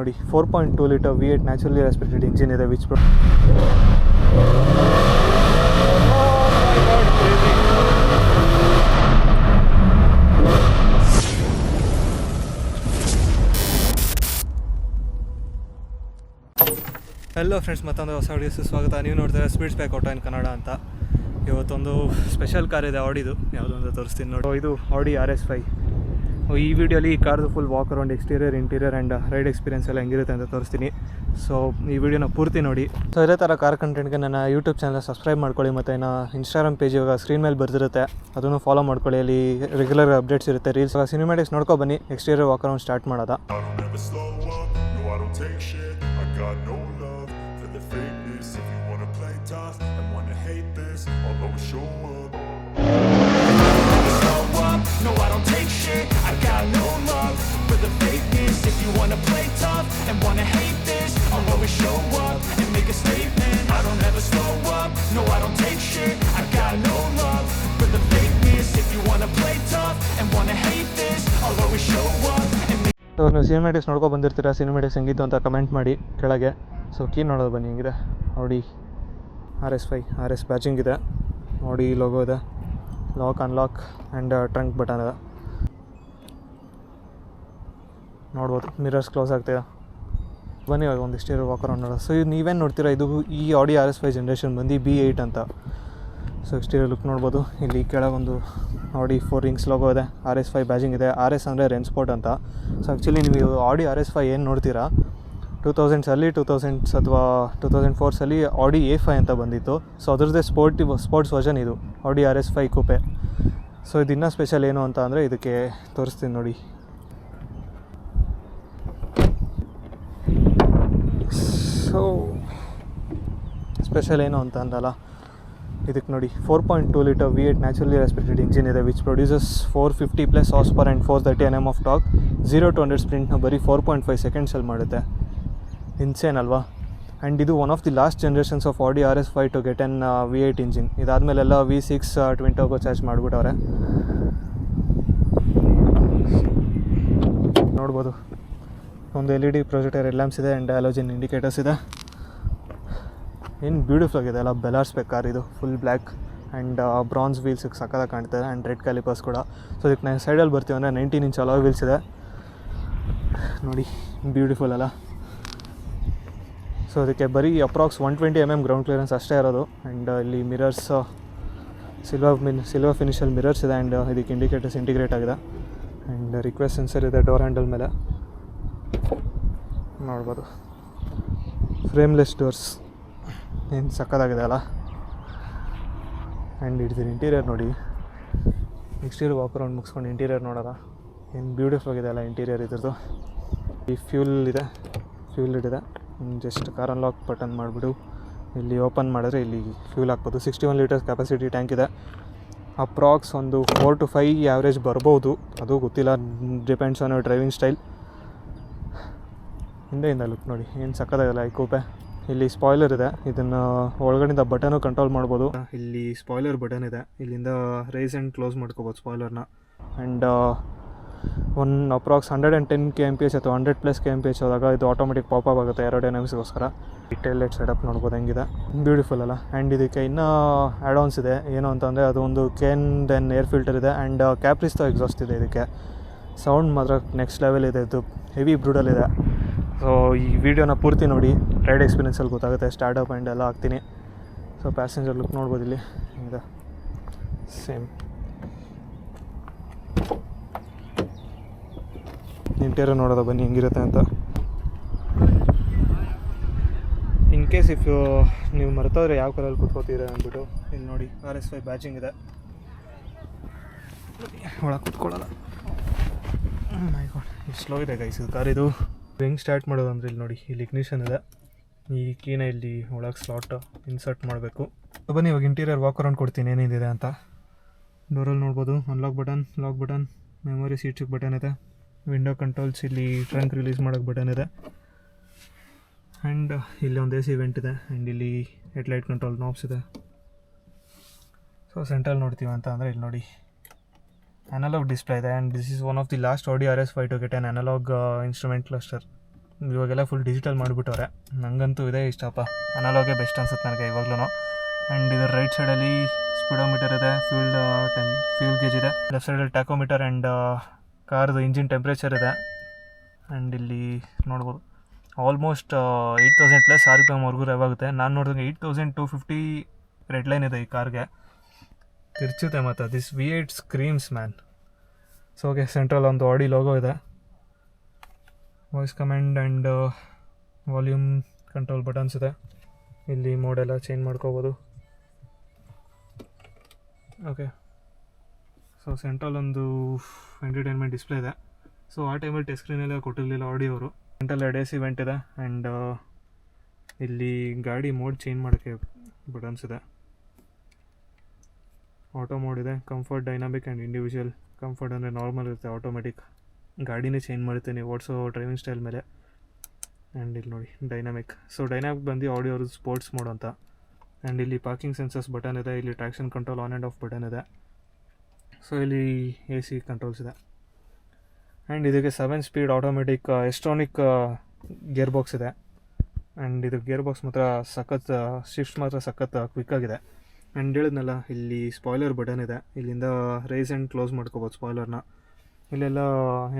ನೋಡಿ 4.2 litre V8 naturally aspirated engine ಇದೆ which hello friends, ಮತ್ತೊಂದು ಹೊಸ ವಿಡಿಯೋಸ್ ಸ್ವಾಗತ. ನೀವು ನೋಡ್ತಾರೆ ಸ್ಪೀಡ್ ಸ್ಪೆಕ್ ಆಟೋ ಇನ್ ಕನ್ನಡ ಅಂತ. ಇವತ್ತೊಂದು ಸ್ಪೆಷಲ್ ಕಾರ್ ಇದೆ ಆಡಿದು, ಯಾವುದೋ ಅಂತ ತೋರಿಸ್ತೀನಿ ನೋಡಿ. ಇದು ಆಡಿ RS5. ಈ ವಿಡಿಯೋಲಿ ಈ ಕಾರ್ದು full walk around exterior, interior and ride experience ಎಲ್ಲ ಹೆಂಗಿರುತ್ತೆ ಅಂತ ತೋರಿಸ್ತೀನಿ. ಸೊ ಈ ವಿಡಿಯೋನ ಪೂರ್ತಿ ನೋಡಿ. ಸೊ ಇದೇ ಥರ ಕಾರ್ ಕಂಟೆಂಟ್ಗೆ ನನ್ನ ಯೂಟ್ಯೂಬ್ ಚಾನಲ್ ಸಬ್ಸ್ಕ್ರೈಬ್ ಮಾಡ್ಕೊಳ್ಳಿ, ಮತ್ತು ನನ್ನ ಇನ್ಸ್ಟಾಗ್ರಾಮ್ ಪೇಜ್ ಇವಾಗ ಸ್ಕ್ರೀನ್ ಮೇಲೆ ಬರ್ತಿರುತ್ತೆ, ಅದನ್ನು ಫಾಲೋ ಮಾಡ್ಕೊಳ್ಳಿ. ಅಲ್ಲಿ ರೆಗ್ಯುಲರ್ ಅಪ್ಡೇಟ್ಸ್ ಇರುತ್ತೆ, ರೀಲ್ಸ್, ಸಿನಿಮ್ಯಾಟಿಕ್ಸ್ ನೋಡ್ಕೊ ಬನ್ನಿ. ಎಕ್ಸ್ಟೀರಿಯರ್ ವಾಕ್ ಅರೌಂಡ್ ಸ್ಟಾರ್ಟ್ ಮಾಡೋದ. No, I don't take shit, I got no love for the fakeness. If you wanna play tough and wanna hate this, I'll always show up and make a statement. I don't ever slow up, no, I don't take shit, I got no love for the fakeness. If you wanna play tough and wanna hate this, I'll always show up and make. So ನೀವು cinematics ನೋಡ್ಕೊ ಬಂದಿರ್ತೀರಾ, cinematics ಹೆಂಗಿತ್ತು ಅಂತ comment ಮಾಡಿ ಕೆಳಗೆ. So key ನೋಡೋದು ಬನ್ನಿ, ಹೆಂಗಿದೆ ಆಡಿ RS5. RS ಬ್ಯಾಚಿಂಗ್ ಇದೆ, ಆಡಿ ಲೋಗೋ ಇದೆ, lock unlock and trunk button ಇದೆ, ನೋಡ್ಬೋದು. ಮಿರರ್ಸ್ ಕ್ಲೋಸ್ ಆಗ್ತಿದೆ. ಬನ್ನಿ ಇವಾಗ ಒಂದಿಷ್ಟು ವಾಕ್ ಅರೌಂಡ್ ನೋಡೋದು. ಸೊ ಇದು ನೀವೇನು ನೋಡ್ತೀರಾ, ಇದು ಈ ಆಡಿ RS5 ಜನ್ರೇಷನ್ ಬಂದು B8 ಅಂತ. ಸೊ ಎಕ್ಸ್ಟೀರಿಯರ್ ಲುಕ್ ನೋಡ್ಬೋದು. ಇಲ್ಲಿ ಕೆಳಗೊಂದು ಆಡಿ 4 ರಿಂಗ್ಸ್ ಲೋಗೋ ಇದೆ, RS5 ಬ್ಯಾಜಿಂಗ್ ಇದೆ. RS ಅಂದರೆ ರೆನ್ಸ್ಪೋರ್ಟ್ ಅಂತ. ಸೊ ಆ್ಯಕ್ಚುಲಿ ನೀವು ಆಡಿ RS5 ಏನು ನೋಡ್ತೀರಾ, 2000s ಅಥವಾ 2004 ಆಡಿ A5 ಅಂತ ಬಂದಿತ್ತು. ಸೊ ಅದ್ರದ್ದೇ ಸ್ಪೋರ್ಟ್ಸ್ ವರ್ಷನ್ ಇದು ಆಡಿ RS5 ಕೂಪೆ. ಸೊ ಇದು ಇನ್ನೂ ಸ್ಪೆಷಲ್ ಏನು ಅಂತ ಅಂದರೆ ಇದಕ್ಕೆ ತೋರಿಸ್ತೀನಿ ನೋಡಿ. ಸೊ ಸ್ಪೆಷಲ್ ಏನು ಅಂತ ಅಂದಲ್ಲ, ಇದಕ್ಕೆ ನೋಡಿ 4.2 litre V8 naturally aspirated engine ಇದೆ which produces 450+ horse power and 430 Nm of torque. 0-100 ಸ್ಪ್ರಿಂಟ್ನ ಬರೀ 4.5 ಸೆಕೆಂಡ್ಸಲ್ಲಿ ಮಾಡುತ್ತೆ. ಇನ್ಸೇನ್ ಅಲ್ವಾ? ಆ್ಯಂಡ್ ಇದು one of the last generations of Audi RS5 to get an V8 engine. ಇದಾದಮೇಲೆಲ್ಲ V6 ಟ್ವಿನ್ ಟರ್ಬೋ ಚಾರ್ಜ್ ಮಾಡಿಬಿಟ್ಟವ್ರೆ. ನೋಡ್ಬೋದು, ಒಂದು LED ಪ್ರೊಜೆಕ್ಟರ್ ಲ್ಯಾಂಪ್ಸ್ ಇದೆ ಆ್ಯಂಡ್ ಹ್ಯಾಲೋಜನ್ ಇಂಡಿಕೇಟರ್ಸ್ ಇದೆ. ಏನು ಬ್ಯೂಟಿಫುಲ್ ಆಗಿದೆ ಅಲ್ಲ. ಬೆಲಾರ್ ಸ್ಪೆಕ್ ಕಾರ್ ಇದು, ಫುಲ್ ಬ್ಲ್ಯಾಕ್ ಆ್ಯಂಡ್ ಬ್ರಾನ್ಸ್ ವೀಲ್ಸಿಗೆ ಸಕ್ಕತ್ತಾಗಿ ಕಾಣ್ತದೆ ಆ್ಯಂಡ್ ರೆಡ್ ಕ್ಯಾಲಿಪರ್ಸ್ ಕೂಡ. ಸೊ ಇದಕ್ಕೆ ನಾನು ಸೈಡಲ್ಲಿ ಬರ್ತೀವಿ ಅಂದರೆ 19 ಇಂಚ್ ಅಲಾಯ್ ವೀಲ್ಸ್ ಇದೆ ನೋಡಿ, ಬ್ಯೂಟಿಫುಲ್ ಅಲ್ಲ. ಸೊ ಅದಕ್ಕೆ ಬರೀ ಅಪ್ರಾಕ್ಸ್ 120 mm ಗ್ರೌಂಡ್ ಕ್ಲಿಯರೆನ್ಸ್ ಅಷ್ಟೇ ಇರೋದು. ಆ್ಯಂಡ್ ಇಲ್ಲಿ ಮಿರರ್ಸ್ ಸಿಲ್ವರ್ ಫಿನಿಷಲ್ಲಿ ಮಿರರ್ಸ್ ಇದೆ ಆ್ಯಂಡ್ ಇದಕ್ಕೆ ಇಂಡಿಕೇಟರ್ಸ್ ಇಂಟಿಗ್ರೇಟ್ ಆಗಿದೆ. ಆ್ಯಂಡ್ ರಿಕ್ವೆಸ್ಟ್ ಸೆನ್ಸರ್ ಇದೆ ಡೋರ್ ಹ್ಯಾಂಡಲ್ ಮೇಲೆ, ನೋಡ್ಬೋದು. ಫ್ರೇಮ್ಲೆಸ್ ಡೋರ್ಸ್, ಏನು ಸಕ್ಕತ್ತಾಗಿದೆ ಅಲ್ಲ. ಆ್ಯಂಡ್ ಇಡ್ತೀನಿ ಇಂಟೀರಿಯರ್ ನೋಡಿ. ಎಕ್ಸ್ಟೀರಿಯರ್ ವಾಕ್ ಅರೌಂಡ್ ಮುಗಿಸ್ಕೊಂಡು ಇಂಟೀರಿಯರ್ ನೋಡೋದ, ಏನು ಬ್ಯೂಟಿಫುಲ್ ಆಗಿದೆ ಅಲ್ಲ ಇಂಟೀರಿಯರ್ ಇದ್ರದ್ದು. ಈ ಫ್ಯೂಲ್ ಇದೆ ಇದೆ. ಜಸ್ಟ್ ಕಾರ್ ಅನ್ಲಾಕ್ ಬಟನ್ ಮಾಡಿಬಿಡು, ಇಲ್ಲಿ ಓಪನ್ ಮಾಡಿದ್ರೆ ಇಲ್ಲಿ ಫ್ಯೂಲ್ ಹಾಕ್ಬೋದು. 61 ಲೀಟರ್ಸ್ ಕೆಪಾಸಿಟಿ ಟ್ಯಾಂಕ್ ಇದೆ. ಅಪ್ರಾಕ್ಸ್ ಒಂದು 4 to 5 ಆ್ಯಾವ್ರೇಜ್ ಬರ್ಬೋದು, ಅದು ಗೊತ್ತಿಲ್ಲ, ಡಿಪೆಂಡ್ಸ್ ಆನ್ ಡ್ರೈವಿಂಗ್ ಸ್ಟೈಲ್. ಹಿಂದೆಯಿಂದ ಲುಕ್ ನೋಡಿ, ಏನು ಸಕ್ಕತ್ತಾಗಲ್ಲ ಈ ಕೂಪೆ. ಇಲ್ಲಿ ಸ್ಪಾಯ್ಲರ್ ಇದೆ, ಇದನ್ನು ಒಳಗಡೆಯಿಂದ ಬಟನು ಕಂಟ್ರೋಲ್ ಮಾಡ್ಬೋದು. ಇಲ್ಲಿ ಸ್ಪಾಯ್ಲರ್ ಬಟನ್ ಇದೆ, ಇಲ್ಲಿಂದ ರೈಸ್ ಆ್ಯಂಡ್ ಕ್ಲೋಸ್ ಮಾಡ್ಕೋಬೋದು ಸ್ಪಾಯ್ಲರ್ನ. ಆ್ಯಂಡ್ ಅಪ್ರಾಕ್ಸ್ 110 kmph ಅಥವಾ 100+ kmph ಹೋದಾಗ ಇದು ಆಟೋಮೆಟಿಕ್ ಪಾಪಪ್ ಆಗುತ್ತೆ ಏರೋಡೈನಮಿಕ್ಸ್ಗೋಸ್ಕರ. ಈ ಟೈಲ್ ಲೈಟ್ ಸೆಟಪ್ ನೋಡ್ಬೋದು ಹೆಂಗಿದೆ, ಬ್ಯೂಟಿಫುಲ್ ಅಲ್ಲ. ಆ್ಯಂಡ್ ಇದಕ್ಕೆ ಇನ್ನೂ ಆ್ಯಡ್ ಆನ್ಸ್ ಇದೆ. ಏನು ಅಂತಂದರೆ ಅದು ಒಂದು ಕೇನ್ ಏರ್ ಫಿಲ್ಟರ್ ಇದೆ ಆ್ಯಂಡ್ ಕ್ಯಾಪ್ರಿಸ್ಟೋ ಎಕ್ಸಾಸ್ಟ್ ಇದೆ. ಇದಕ್ಕೆ ಸೌಂಡ್ ಮಾತ್ರ ನೆಕ್ಸ್ಟ್ ಲೆವೆಲ್ ಇದೆ, ಇದು ಹೆವಿ ಬ್ರೂಡಲ್ ಇದೆ. ಸೊ ಈ ವಿಡಿಯೋನ ಪೂರ್ತಿ ನೋಡಿ, ರೈಡ್ ಎಕ್ಸ್ಪೀರಿಯನ್ಸಲ್ಲಿ ಗೊತ್ತಾಗುತ್ತೆ. ಸ್ಟಾರ್ಟಪ್ ಆ್ಯಂಡ್ ಎಲ್ಲ ಹಾಕ್ತೀನಿ. ಸೊ ಪ್ಯಾಸೆಂಜರ್ ಲುಕ್ ನೋಡ್ಬೋದು ಇಲ್ಲಿ ಇದೆ, ಸೇಮ್. ಇಂಟೀರಿಯರ್ ನೋಡೋದು ಬನ್ನಿ ಹೆಂಗಿರುತ್ತೆ ಅಂತ. ಇನ್ ಕೇಸ್ ಇಫ್ ನೀವು ಮರ್ತೋದ್ರೆ ಯಾವ ಕಲರಲ್ಲಿ ಕೂತ್ಕೋತೀರ ಅಂದ್ಬಿಟ್ಟು ಇಲ್ಲಿ ನೋಡಿ RS5 ಬ್ಯಾಚಿಂಗ್ ಇದೆ. ಒಳಗೆ ಕೂತ್ಕೊಳ್ಳೋಲ್ಲ. ಮೈ ಗಾಡ್, ಎಷ್ಟು ಸ್ಲೋ ಇದೆ ಗೈಸ್ ಇದು ಕಾರ್. ಇದು ಹೆಂಗೆ ಸ್ಟಾರ್ಟ್ ಮಾಡೋದು ಅಂದರೆ ಇಲ್ಲಿ ನೋಡಿ, ಇಲ್ಲಿ ಇಗ್ನಿಷನ್ ಇದೆ. ಈ ಕೀನ ಇಲ್ಲಿ ಒಳಗೆ ಸ್ಲಾಟ್ ಇನ್ಸರ್ಟ್ ಮಾಡಬೇಕು. ಬನ್ನಿ ಇವಾಗ ಇಂಟೀರಿಯರ್ ವಾಕ್ ಅರೌಂಡ್ ಕೊಡ್ತೀನಿ ಏನೇನಿದೆ ಅಂತ. ಡೋರಲ್ಲಿ ನೋಡ್ಬೋದು, unlock button, lock button, memory ಸೀಟ್ಸಿಗೆ ಬಟನ್ ಇದೆ, ವಿಂಡೋ ಕಂಟ್ರೋಲ್ಸ್, ಇಲ್ಲಿ ಟ್ರಂಕ್ ರಿಲೀಸ್ ಮಾಡೋಕ್ಕೆ ಬಟನ್ ಇದೆ. ಆ್ಯಂಡ್ ಇಲ್ಲಿ ಒಂದು AC ವೆಂಟ್ ಇದೆ. ಆ್ಯಂಡ್ ಇಲ್ಲಿ ಹೆಡ್ಲೈಟ್ ಕಂಟ್ರೋಲ್ ನಾಬ್ಸ್ ಇದೆ. ಸೊ ಸೆಂಟ್ರಲ್ಲಿ ನೋಡ್ತೀವಿ ಅಂತ ಅಂದರೆ ಇಲ್ಲಿ ನೋಡಿ ಅನಲಾಗ್ ಡಿಸ್ಪ್ಲೇ ಇದೆ. And this is one of the last Audi RS5 to get an analog instrument cluster. ಇವಾಗೆಲ್ಲ ಫುಲ್ ಡಿಜಿಟಲ್ ಮಾಡಿಬಿಟ್ಟವ್ರೆ. ನನಗಂತೂ ಇದೇ ಇಷ್ಟಪ್ಪ, ಅನಲಾಗೇ ಬೆಸ್ಟ್ ಅನ್ಸುತ್ತೆ ನನಗೆ ಇವಾಗ್ಲೂ. ಆ್ಯಂಡ್ ಇದರ ರೈಟ್ ಸೈಡಲ್ಲಿ ಸ್ಪೀಡೋಮೀಟರ್ ಇದೆ, ಫ್ಯೂಲ್ ಗೇಜ್ ಇದೆ, ಲೆಫ್ಟ್ ಸೈಡಲ್ಲಿ ಟ್ಯಾಕೋಮೀಟರ್ ಆ್ಯಂಡ್ ಕಾರ್ದು ಇಂಜಿನ್ ಟೆಂಪ್ರೇಚರ್ ಇದೆ. ಆ್ಯಂಡ್ ಇಲ್ಲಿ ನೋಡ್ಬೋದು ಆಲ್ಮೋಸ್ಟ್ 8000+ RPM ರೆವ್ ಆಗುತ್ತೆ. ನಾನು ನೋಡಿದಂಗೆ 8250 ರೆಡ್ ಲೈನ್ ಇದೆ ಈ ಕಾರ್ಗೆ. ತಿರ್ಚುತ್ತೆ ಮತ್ತು this V8 screams man. So okay, central ಒಂದು ಆಡಿ ಲೋಗೋ ಇದೆ, voice command and volume control buttons ಇದೆ. ಇಲ್ಲಿ ಮೋಡೆಲ್ಲ ಚೇಂಜ್ ಮಾಡ್ಕೋಬೋದು. ಓಕೆ, ಸೊ ಸೆಂಟ್ರಲ್ ಒಂದು ಎಂಟರ್ಟೈನ್ಮೆಂಟ್ ಡಿಸ್ಪ್ಲೇ ಇದೆ. ಸೊ ಆ ಟೈಮಲ್ಲಿ ಟಚ್ ಸ್ಕ್ರೀನೆಲ್ಲ ಕೊಟ್ಟಿರಲಿಲ್ಲ ಆಡಿಯೋ ಅವರು. ಸೆಂಟ್ರಲ್ AC ವೆಂಟ್ ಇದೆ. ಆ್ಯಂಡ್ ಇಲ್ಲಿ ಗಾಡಿ ಮೋಡ್ ಚೇಂಜ್ ಮಾಡೋಕ್ಕೆ ಬಟನ್ಸ್ ಇದೆ. ಆಟೋ ಮೋಡ್ ಇದೆ, comfort, dynamic and individual. Comfort ಅಂದರೆ ನಾರ್ಮಲ್ ಇರುತ್ತೆ, ಆಟೋಮೆಟಿಕ್ ಗಾಡಿನೇ ಚೇಂಜ್ ಮಾಡುತ್ತೆ ನೀವು ಓಡಿಸೋ ಡ್ರೈವಿಂಗ್ ಸ್ಟೈಲ್ ಮೇಲೆ. ಆ್ಯಂಡ್ ಇಲ್ಲಿ ನೋಡಿ ಡೈನಾಮಿಕ್. ಸೊ ಡೈನಾಮಿಕ್ ಬಂದು ಆಡಿಯೋ ಅವ್ರದ್ದು ಸ್ಪೋರ್ಟ್ಸ್ ಮೋಡ್ ಅಂತ. ಆ್ಯಂಡ್ ಇಲ್ಲಿ ಪಾರ್ಕಿಂಗ್ ಸೆನ್ಸರ್ಸ್ ಬಟನ್ ಇದೆ, ಇಲ್ಲಿ traction control on and of button ಇದೆ. ಸೊ ಇಲ್ಲಿ AC ಕಂಟ್ರೋಲ್ಸ್ ಇದೆ. ಆ್ಯಂಡ್ ಇದಕ್ಕೆ 7 ಸ್ಪೀಡ್ ಆಟೋಮೆಟಿಕ್ ಎಸ್ಟ್ರಾನಿಕ್ ಗೇರ್ ಬಾಕ್ಸ್ ಇದೆ. ಆ್ಯಂಡ್ ಇದು ಗೇರ್ ಬಾಕ್ಸ್ ಮಾತ್ರ ಸಖತ್, ಶಿಫ್ಟ್ ಮಾತ್ರ ಸಖತ್ ಕ್ವಿಕ್ಕಾಗಿದೆ. ಆ್ಯಂಡ್ ಹೇಳಿದ್ನಲ್ಲ, ಇಲ್ಲಿ ಸ್ಪಾಯ್ಲರ್ ಬಟನ್ ಇದೆ, ಇಲ್ಲಿಂದ ರೈಸ್ ಆ್ಯಂಡ್ ಕ್ಲೋಸ್ ಮಾಡ್ಕೋಬೋದು ಸ್ಪಾಯ್ಲರ್ನ. ಇಲ್ಲೆಲ್ಲ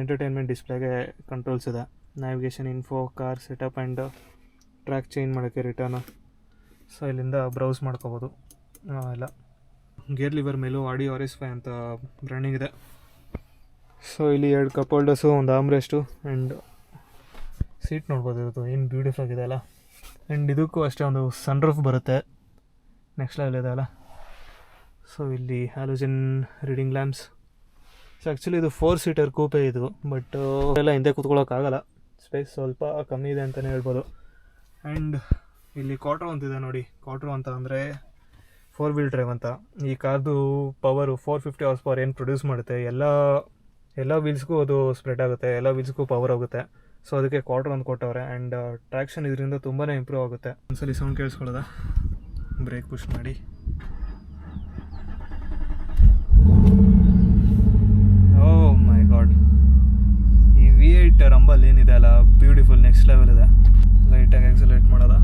ಎಂಟರ್ಟೈನ್ಮೆಂಟ್ ಡಿಸ್ಪ್ಲೇಗೆ ಕಂಟ್ರೋಲ್ಸ್ ಇದೆ, navigation, info, car setup and track change ಮಾಡೋಕ್ಕೆ ರಿಟರ್ನು. ಸೊ ಇಲ್ಲಿಂದ ಬ್ರೌಸ್ ಮಾಡ್ಕೋಬೋದು ಎಲ್ಲ. ಗೇರ್ ಲಿವರ್ ಮೇಲೂ ಆಡಿ RS5 ಅಂತ ಬ್ರ್ಯಾಂಡಿಂಗ್ ಇದೆ. ಸೊ ಇಲ್ಲಿ 2 ಕಪ್ ಹೋಲ್ಡರ್ಸು, ಒಂದು ಆಮ್ರೆಸ್ಟು ಆ್ಯಂಡ್ ಸೀಟ್ ನೋಡ್ಬೋದು. ಇದು ಏನು ಬ್ಯೂಟಿಫುಲ್ ಆಗಿದೆ ಅಲ್ಲ. ಆ್ಯಂಡ್ ಇದಕ್ಕೂ ಅಷ್ಟೇ ಒಂದು ಸನ್ರೂಫ್ ಬರುತ್ತೆ, ನೆಕ್ಸ್ಟ್ ಲೆವೆಲ್ ಇದೆ ಅಲ್ಲ. ಸೊ ಇಲ್ಲಿ halogen reading lamps. So actually ಇದು 4 ಸೀಟರ್ ಕೂಪೆ ಇದು, ಬಟ್ ಎಲ್ಲ ಹಿಂದೆ ಕೂತ್ಕೊಳ್ಳೋಕ್ಕಾಗಲ್ಲ, ಸ್ಪೇಸ್ ಸ್ವಲ್ಪ ಕಮ್ಮಿ ಇದೆ ಅಂತಲೇ ಹೇಳ್ಬೋದು. ಆ್ಯಂಡ್ ಇಲ್ಲಿ ಕ್ವಾಟ್ರೋ ಅಂತಿದೆ ನೋಡಿ. ಕ್ವಾಟ್ರೋ ಅಂತ ಅಂದರೆ 4 ವೀಲ್ ಡ್ರೈವ್ ಅಂತ. ಈ ಕಾರ್ದು ಪವರು 450 ಹಾರ್ಸ್ ಪವರ್ ಏನು ಪ್ರೊಡ್ಯೂಸ್ ಮಾಡುತ್ತೆ, ಎಲ್ಲ ವೀಲ್ಸ್ಗೂ ಅದು ಸ್ಪ್ರೆಡ್ ಆಗುತ್ತೆ, ಎಲ್ಲ ವೀಲ್ಸ್ಗೂ ಪವರ್ ಹೋಗುತ್ತೆ. ಸೊ ಅದಕ್ಕೆ ಕ್ವಾಟ್ರೋ ಅಂತ ಕೊಟ್ಟವ್ರೆ. ಆ್ಯಂಡ್ ಟ್ರ್ಯಾಕ್ಷನ್ ಇದರಿಂದ ತುಂಬಾ ಇಂಪ್ರೂವ್ ಆಗುತ್ತೆ. ಒಂದ್ಸಲಿ ಸೌಂಡ್ ಕೇಳಿಸ್ಕೊಳ್ಳೋದ, ಬ್ರೇಕ್ ಪುಷ್ ಮಾಡಿ. ಓ ಮೈ ಗಾಡ್, ಈ V8 ರಂಬಲ್ ಏನಿದೆ ಅಲ್ಲ, ಬ್ಯೂಟಿಫುಲ್, ನೆಕ್ಸ್ಟ್ ಲೆವೆಲ್ ಇದೆ. ಲೈಟಾಗಿ ಆಕ್ಸಲೇಟ್ ಮಾಡೋದ.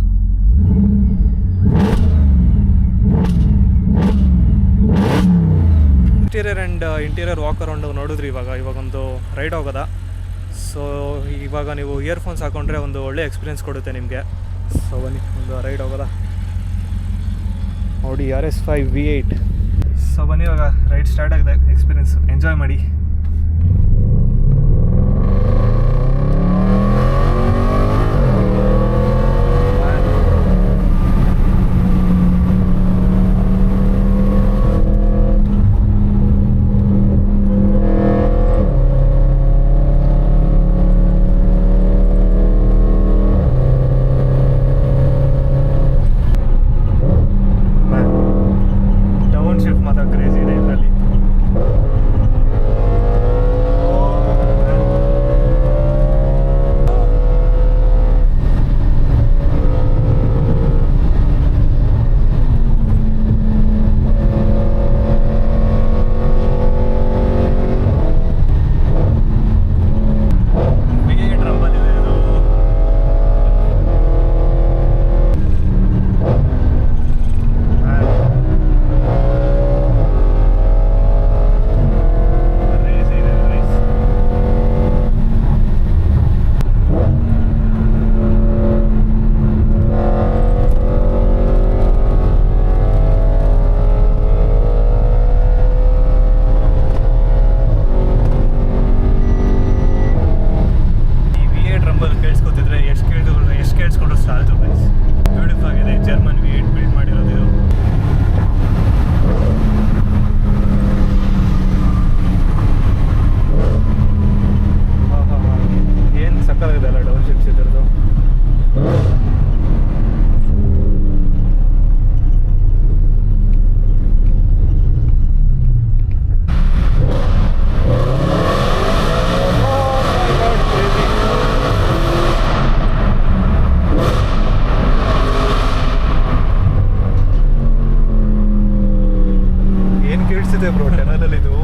Exterior and interior walk around ನೋಡಿದ್ರಿ. ಇವಾಗೊಂದು ರೈಡ್ ಹೋಗೋದ. ಸೊ ಇವಾಗ ನೀವು ಇಯರ್ಫೋನ್ಸ್ ಹಾಕೊಂಡ್ರೆ ಒಂದು ಒಳ್ಳೆ ಎಕ್ಸ್ಪೀರಿಯೆನ್ಸ್ ಕೊಡುತ್ತೆ ನಿಮಗೆ. ಸೊ ಬನ್ನಿ ಒಂದು ರೈಡ್ ಹೋಗೋದ. Audi RS5 V8. ಸೊ ಬನ್ನಿ ಇವಾಗ ರೈಡ್ ಸ್ಟಾರ್ಟ್ ಆಗಿದೆ. ಎಕ್ಸ್ಪೀರಿಯೆನ್ಸ್ ಎಂಜಾಯ್ ಮಾಡಿ. ಬ್ರೋ ಟೆನರಲ್ಲಿ ಇದು